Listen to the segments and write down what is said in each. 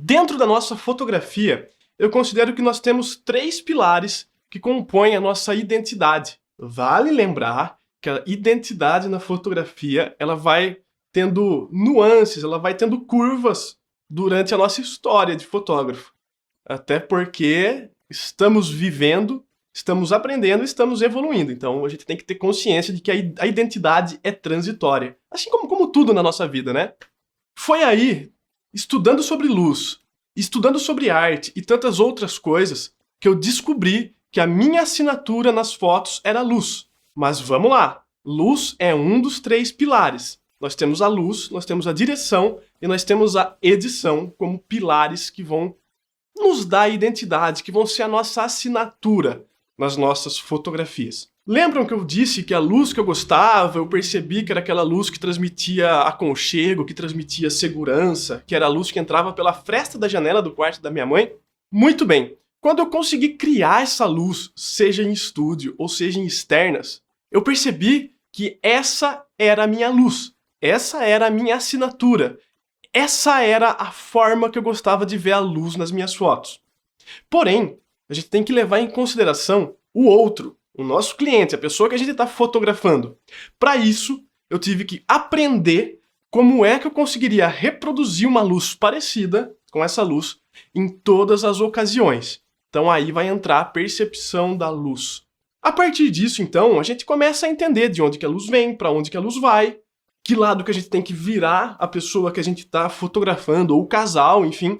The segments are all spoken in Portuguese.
Dentro da nossa fotografia, eu considero que nós temos 3 pilares que compõem a nossa identidade. Vale lembrar que a identidade na fotografia, ela vai tendo nuances, ela vai tendo curvas durante a nossa história de fotógrafo. Até porque estamos vivendo, estamos aprendendo, estamos evoluindo. Então a gente tem que ter consciência de que a identidade é transitória. Assim como tudo na nossa vida, né? Foi aí, estudando sobre luz, estudando sobre arte e tantas outras coisas, que eu descobri que a minha assinatura nas fotos era luz. Mas vamos lá, luz é um dos 3 pilares. Nós temos a luz, nós temos a direção e nós temos a edição como pilares que vão nos dar a identidade, que vão ser a nossa assinatura nas nossas fotografias. Lembram que eu disse que a luz que eu gostava, eu percebi que era aquela luz que transmitia aconchego, que transmitia segurança, que era a luz que entrava pela fresta da janela do quarto da minha mãe? Muito bem. Quando eu consegui criar essa luz, seja em estúdio ou seja em externas, eu percebi que essa era a minha luz, essa era a minha assinatura, essa era a forma que eu gostava de ver a luz nas minhas fotos. Porém, a gente tem que levar em consideração o outro, o nosso cliente, a pessoa que a gente está fotografando. Para isso, eu tive que aprender como é que eu conseguiria reproduzir uma luz parecida com essa luz em todas as ocasiões. Então aí vai entrar a percepção da luz. A partir disso, então, a gente começa a entender de onde que a luz vem, para onde que a luz vai, que lado que a gente tem que virar a pessoa que a gente está fotografando, ou o casal, enfim,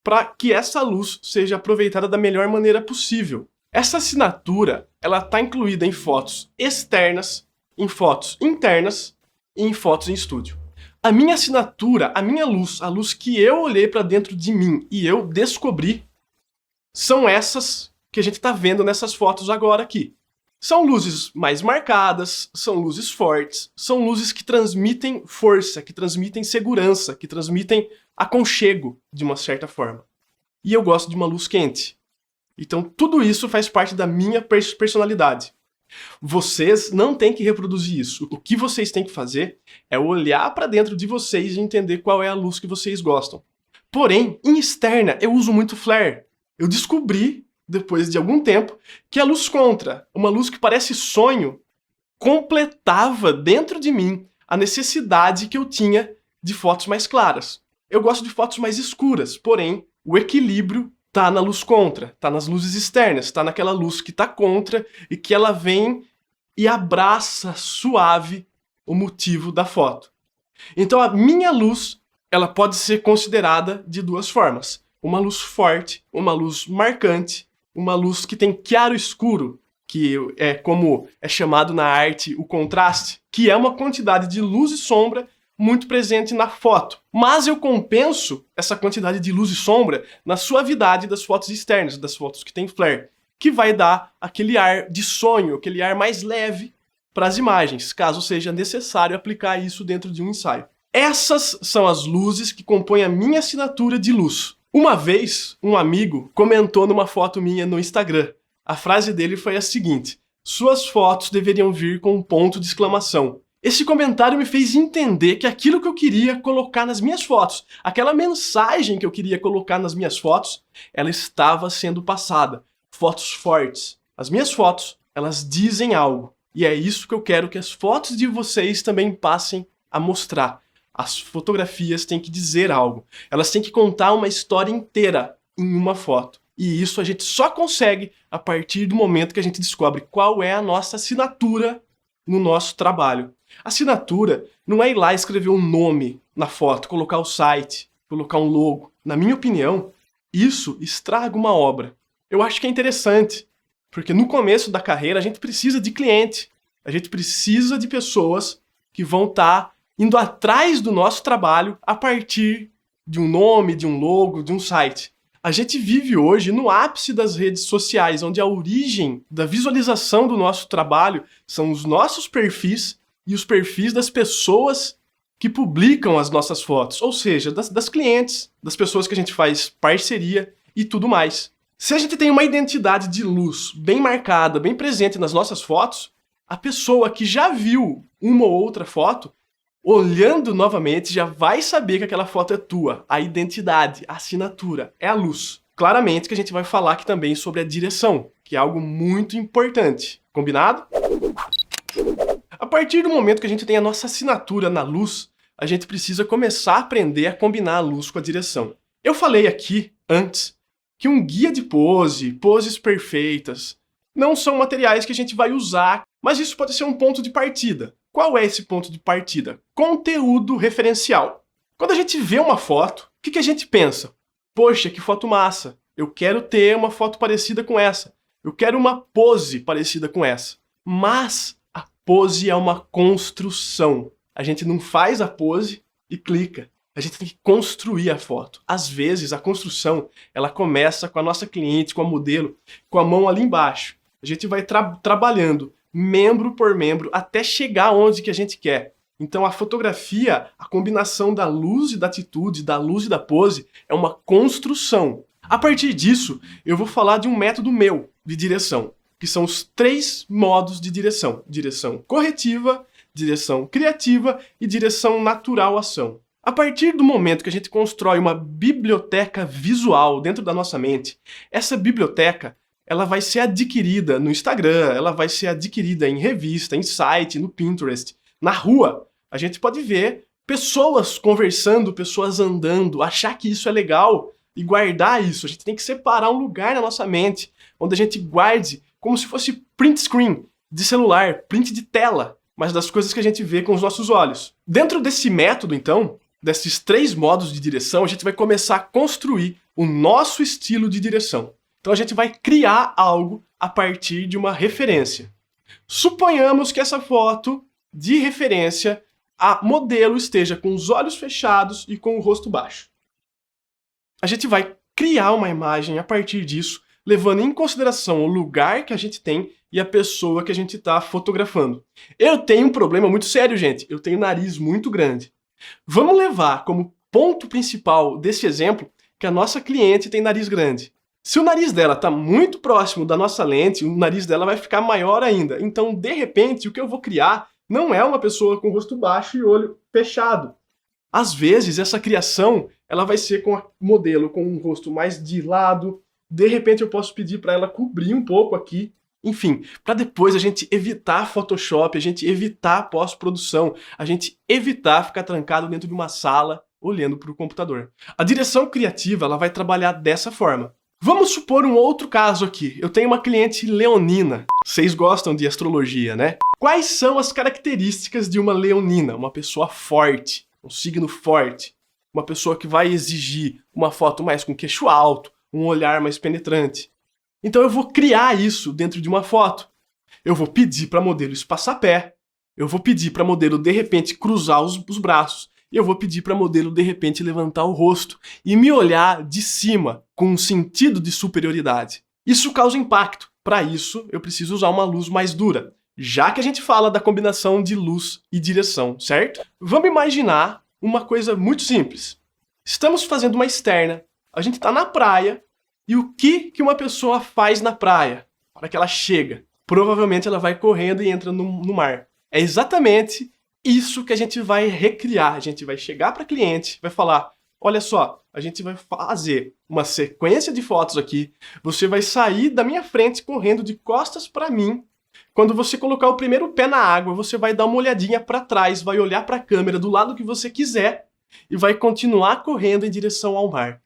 para que essa luz seja aproveitada da melhor maneira possível. Essa assinatura, ela está incluída em fotos externas, em fotos internas e em fotos em estúdio. A minha assinatura, a minha luz, a luz que eu olhei para dentro de mim e eu descobri, são essas que a gente está vendo nessas fotos agora aqui. São luzes mais marcadas, são luzes fortes, são luzes que transmitem força, que transmitem segurança, que transmitem aconchego de uma certa forma. E eu gosto de uma luz quente. Então tudo isso faz parte da minha personalidade. Vocês não têm que reproduzir isso. O que vocês têm que fazer é olhar para dentro de vocês e entender qual é a luz que vocês gostam. Porém, em externa, eu uso muito flare. Eu descobri, depois de algum tempo, que a luz contra, uma luz que parece sonho, completava dentro de mim a necessidade que eu tinha de fotos mais claras. Eu gosto de fotos mais escuras, porém, o equilíbrio tá na luz contra, tá nas luzes externas, tá naquela luz que tá contra e que ela vem e abraça suave o motivo da foto. Então a minha luz, ela pode ser considerada de 2 formas. Uma luz forte, uma luz marcante, uma luz que tem claro-escuro, que é como é chamado na arte o contraste, que é uma quantidade de luz e sombra muito presente na foto. Mas eu compenso essa quantidade de luz e sombra na suavidade das fotos externas, das fotos que tem flare, que vai dar aquele ar de sonho, aquele ar mais leve para as imagens, caso seja necessário aplicar isso dentro de um ensaio. Essas são as luzes que compõem a minha assinatura de luz. Uma vez, um amigo comentou numa foto minha no Instagram. A frase dele foi a seguinte: "Suas fotos deveriam vir com um ponto de exclamação." Esse comentário me fez entender que aquilo que eu queria colocar nas minhas fotos, aquela mensagem que eu queria colocar nas minhas fotos, ela estava sendo passada. Fotos fortes. As minhas fotos, elas dizem algo. E é isso que eu quero que as fotos de vocês também passem a mostrar. As fotografias têm que dizer algo. Elas têm que contar uma história inteira em uma foto. E isso a gente só consegue a partir do momento que a gente descobre qual é a nossa assinatura no nosso trabalho. Assinatura não é ir lá e escrever um nome na foto, colocar o site, colocar um logo. Na minha opinião, isso estraga uma obra. Eu acho que é interessante, porque no começo da carreira a gente precisa de cliente. A gente precisa de pessoas que vão estar indo atrás do nosso trabalho a partir de um nome, de um logo, de um site. A gente vive hoje no ápice das redes sociais, onde a origem da visualização do nosso trabalho são os nossos perfis e os perfis das pessoas que publicam as nossas fotos, ou seja, das clientes, das pessoas que a gente faz parceria e tudo mais. Se a gente tem uma identidade de luz bem marcada, bem presente nas nossas fotos, a pessoa que já viu uma ou outra foto, olhando novamente, já vai saber que aquela foto é tua. A identidade, a assinatura, é a luz. Claramente que a gente vai falar aqui também sobre a direção, que é algo muito importante. Combinado? A partir do momento que a gente tem a nossa assinatura na luz, a gente precisa começar a aprender a combinar a luz com a direção. Eu falei aqui, antes, que um guia de pose, poses perfeitas, não são materiais que a gente vai usar, mas isso pode ser um ponto de partida. Qual é esse ponto de partida? Conteúdo referencial. Quando a gente vê uma foto, o que a gente pensa? Poxa, que foto massa! Eu quero ter uma foto parecida com essa. Eu quero uma pose parecida com essa. Mas a pose é uma construção. A gente não faz a pose e clica. A gente tem que construir a foto. Às vezes, a construção, ela começa com a nossa cliente, com a modelo, com a mão ali embaixo. A gente vai trabalhando membro por membro até chegar onde que a gente quer. Então a fotografia, a combinação da luz e da atitude, da luz e da pose, é uma construção. A partir disso, eu vou falar de um método meu de direção, que são os 3 modos de direção. Direção corretiva, direção criativa e direção natural-ação. A partir do momento que a gente constrói uma biblioteca visual dentro da nossa mente, essa biblioteca ela vai ser adquirida no Instagram, ela vai ser adquirida em revista, em site, no Pinterest, na rua. A gente pode ver pessoas conversando, pessoas andando, achar que isso é legal e guardar isso. A gente tem que separar um lugar na nossa mente onde a gente guarde como se fosse print screen de celular, print de tela, mas das coisas que a gente vê com os nossos olhos. Dentro desse método, então, desses 3 modos de direção, a gente vai começar a construir o nosso estilo de direção. Então a gente vai criar algo a partir de uma referência. Suponhamos que essa foto de referência, a modelo esteja com os olhos fechados e com o rosto baixo. A gente vai criar uma imagem a partir disso, levando em consideração o lugar que a gente tem e a pessoa que a gente está fotografando. Eu tenho um problema muito sério, gente. Eu tenho um nariz muito grande. Vamos levar como ponto principal desse exemplo que a nossa cliente tem nariz grande. Se o nariz dela está muito próximo da nossa lente, o nariz dela vai ficar maior ainda. Então, de repente, o que eu vou criar não é uma pessoa com rosto baixo e olho fechado. Às vezes, essa criação ela vai ser com a modelo com um rosto mais de lado. De repente, eu posso pedir para ela cobrir um pouco aqui. Enfim, para depois a gente evitar Photoshop, a gente evitar pós-produção, a gente evitar ficar trancado dentro de uma sala olhando para o computador. A direção criativa ela vai trabalhar dessa forma. Vamos supor um outro caso aqui. Eu tenho uma cliente leonina. Vocês gostam de astrologia, né? Quais são as características de uma leonina? Uma pessoa forte, um signo forte. Uma pessoa que vai exigir uma foto mais com queixo alto, um olhar mais penetrante. Então eu vou criar isso dentro de uma foto. Eu vou pedir para a modelo espaçar pé. Eu vou pedir para a modelo, de repente, cruzar os braços. E eu vou pedir para a modelo, de repente, levantar o rosto e me olhar de cima, com um sentido de superioridade. Isso causa impacto. Para isso, eu preciso usar uma luz mais dura, já que a gente fala da combinação de luz e direção, certo? Vamos imaginar uma coisa muito simples. Estamos fazendo uma externa, a gente está na praia, e o que uma pessoa faz na praia? Na hora que ela chega, provavelmente ela vai correndo e entra no mar. É exatamente isso que a gente vai recriar. A gente vai chegar para a cliente, vai falar, olha só, a gente vai fazer uma sequência de fotos aqui, você vai sair da minha frente correndo de costas para mim. Quando você colocar o primeiro pé na água, você vai dar uma olhadinha para trás, vai olhar para a câmera do lado que você quiser e vai continuar correndo em direção ao mar.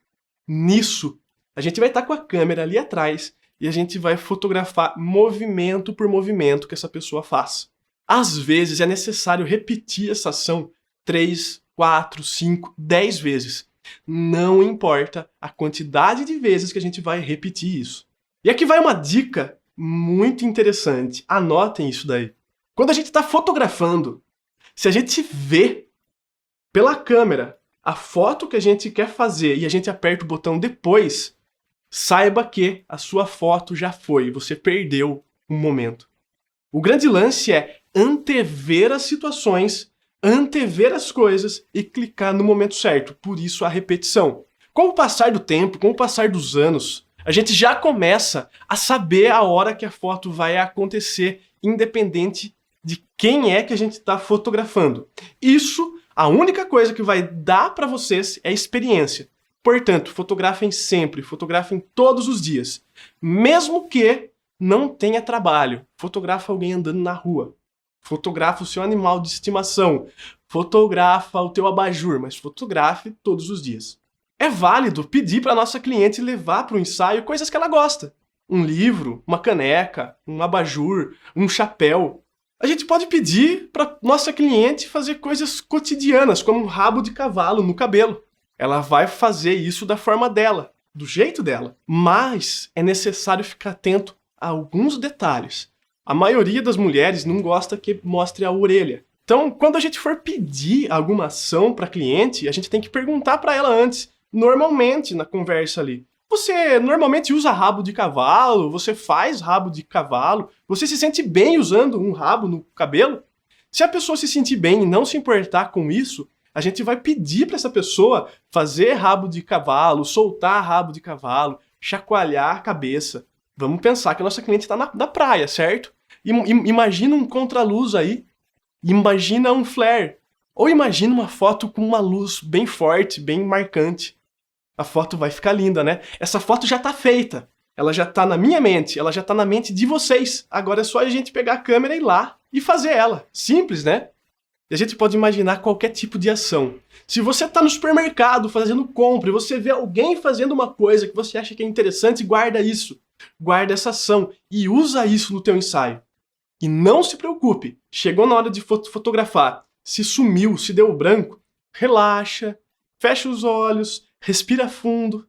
Nisso, a gente vai estar com a câmera ali atrás e a gente vai fotografar movimento por movimento que essa pessoa faz. Às vezes é necessário repetir essa ação 3, 4, 5, 10 vezes. Não importa a quantidade de vezes que a gente vai repetir isso. E aqui vai uma dica muito interessante. Anotem isso daí. Quando a gente está fotografando, se a gente vê pela câmera a foto que a gente quer fazer e a gente aperta o botão depois, saiba que a sua foto já foi, você perdeu um momento. O grande lance é antever as situações, antever as coisas e clicar no momento certo. Por isso a repetição. Com o passar do tempo, com o passar dos anos, a gente já começa a saber a hora que a foto vai acontecer, independente de quem é que a gente está fotografando. Isso, a única coisa que vai dar para vocês é experiência. Portanto, fotografem sempre, fotografem todos os dias. Mesmo que não tenha trabalho, fotografa alguém andando na rua. Fotografa o seu animal de estimação. Fotografa o teu abajur, mas fotografe todos os dias. É válido pedir para a nossa cliente levar para o ensaio coisas que ela gosta. Um livro, uma caneca, um abajur, um chapéu. A gente pode pedir para nossa cliente fazer coisas cotidianas, como um rabo de cavalo no cabelo. Ela vai fazer isso da forma dela, do jeito dela. Mas é necessário ficar atento a alguns detalhes. A maioria das mulheres não gosta que mostre a orelha. Então, quando a gente for pedir alguma ação para cliente, a gente tem que perguntar para ela antes, normalmente na conversa ali. Você normalmente usa rabo de cavalo? Você faz rabo de cavalo? Você se sente bem usando um rabo no cabelo? Se a pessoa se sentir bem e não se importar com isso, a gente vai pedir para essa pessoa fazer rabo de cavalo, soltar rabo de cavalo, chacoalhar a cabeça. Vamos pensar que a nossa cliente está na praia, certo? Imagina um contraluz aí. Imagina um flare. Ou imagina uma foto com uma luz bem forte, bem marcante. A foto vai ficar linda, né? Essa foto já está feita. Ela já está na minha mente, ela já está na mente de vocês. Agora é só a gente pegar a câmera e ir lá e fazer ela. Simples, né? E a gente pode imaginar qualquer tipo de ação. Se você está no supermercado fazendo compra e você vê alguém fazendo uma coisa que você acha que é interessante, guarda isso. Guarda essa ação e usa isso no teu ensaio. E não se preocupe, chegou na hora de fotografar, se sumiu, se deu branco, relaxa, fecha os olhos, respira fundo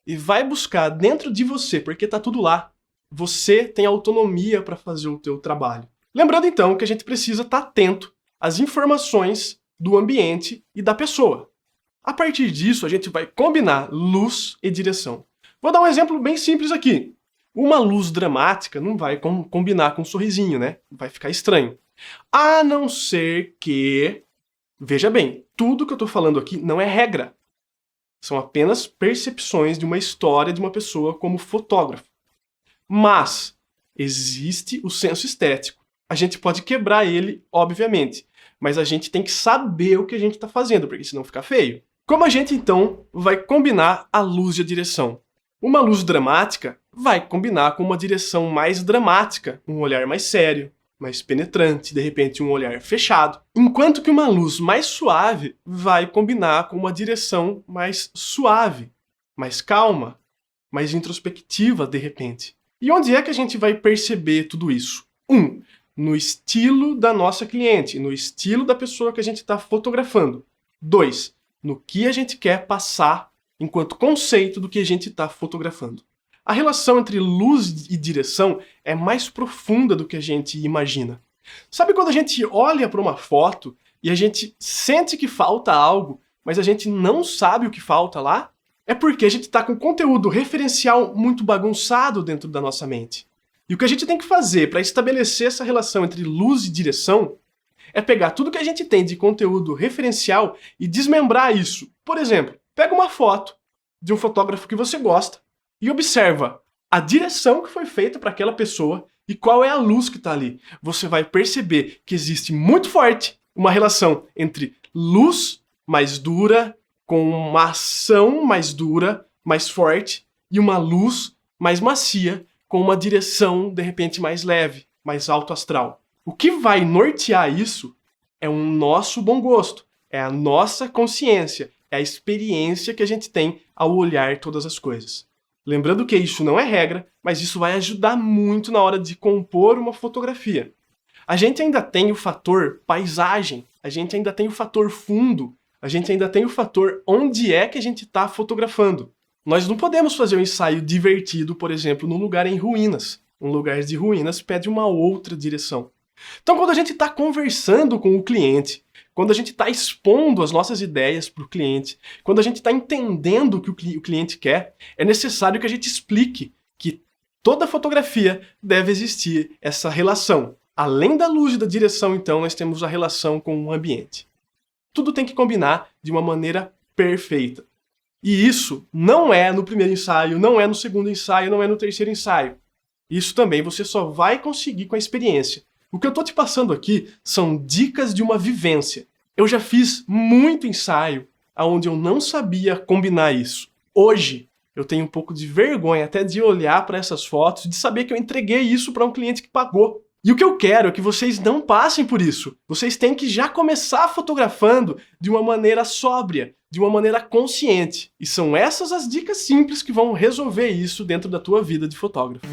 e vai buscar dentro de você, porque está tudo lá. Você tem autonomia para fazer o teu trabalho. Lembrando então que a gente precisa estar atento às informações do ambiente e da pessoa. A partir disso, a gente vai combinar luz e direção. Vou dar um exemplo bem simples aqui. Uma luz dramática não vai combinar com um sorrisinho, né? Vai ficar estranho. A não ser que... Veja bem, tudo que eu estou falando aqui não é regra. São apenas percepções de uma história de uma pessoa como fotógrafo. Mas existe o senso estético. A gente pode quebrar ele, obviamente. Mas a gente tem que saber o que a gente está fazendo, porque senão fica feio. Como a gente, então, vai combinar a luz e a direção? Uma luz dramática vai combinar com uma direção mais dramática, um olhar mais sério, mais penetrante, de repente um olhar fechado. Enquanto que uma luz mais suave vai combinar com uma direção mais suave, mais calma, mais introspectiva, de repente. E onde é que a gente vai perceber tudo isso? No estilo da nossa cliente, no estilo da pessoa que a gente está fotografando. 2, no que a gente quer passar enquanto conceito do que a gente está fotografando. A relação entre luz e direção é mais profunda do que a gente imagina. Sabe quando a gente olha para uma foto e a gente sente que falta algo, mas a gente não sabe o que falta lá? É porque a gente está com conteúdo referencial muito bagunçado dentro da nossa mente. E o que a gente tem que fazer para estabelecer essa relação entre luz e direção é pegar tudo que a gente tem de conteúdo referencial e desmembrar isso. Por exemplo, pega uma foto de um fotógrafo que você gosta e observa a direção que foi feita para aquela pessoa e qual é a luz que está ali. Você vai perceber que existe muito forte uma relação entre luz mais dura, com uma ação mais dura, mais forte, e uma luz mais macia, com uma direção, de repente, mais leve, mais alto astral. O que vai nortear isso é o nosso bom gosto, é a nossa consciência, é a experiência que a gente tem ao olhar todas as coisas. Lembrando que isso não é regra, mas isso vai ajudar muito na hora de compor uma fotografia. A gente ainda tem o fator paisagem, a gente ainda tem o fator fundo, a gente ainda tem o fator onde é que a gente está fotografando. Nós não podemos fazer um ensaio divertido, por exemplo, num lugar em ruínas. Um lugar de ruínas pede uma outra direção. Então, quando a gente está conversando com o cliente, quando a gente está expondo as nossas ideias para o cliente, quando a gente está entendendo o que o cliente quer, é necessário que a gente explique que toda fotografia deve existir essa relação. Além da luz e da direção, então, nós temos a relação com o ambiente. Tudo tem que combinar de uma maneira perfeita. E isso não é no primeiro ensaio, não é no segundo ensaio, não é no terceiro ensaio. Isso também você só vai conseguir com a experiência. O que eu tô te passando aqui são dicas de uma vivência. Eu já fiz muito ensaio onde eu não sabia combinar isso. Hoje, eu tenho um pouco de vergonha até de olhar para essas fotos e de saber que eu entreguei isso para um cliente que pagou. E o que eu quero é que vocês não passem por isso. Vocês têm que já começar fotografando de uma maneira sóbria, de uma maneira consciente. E são essas as dicas simples que vão resolver isso dentro da tua vida de fotógrafo.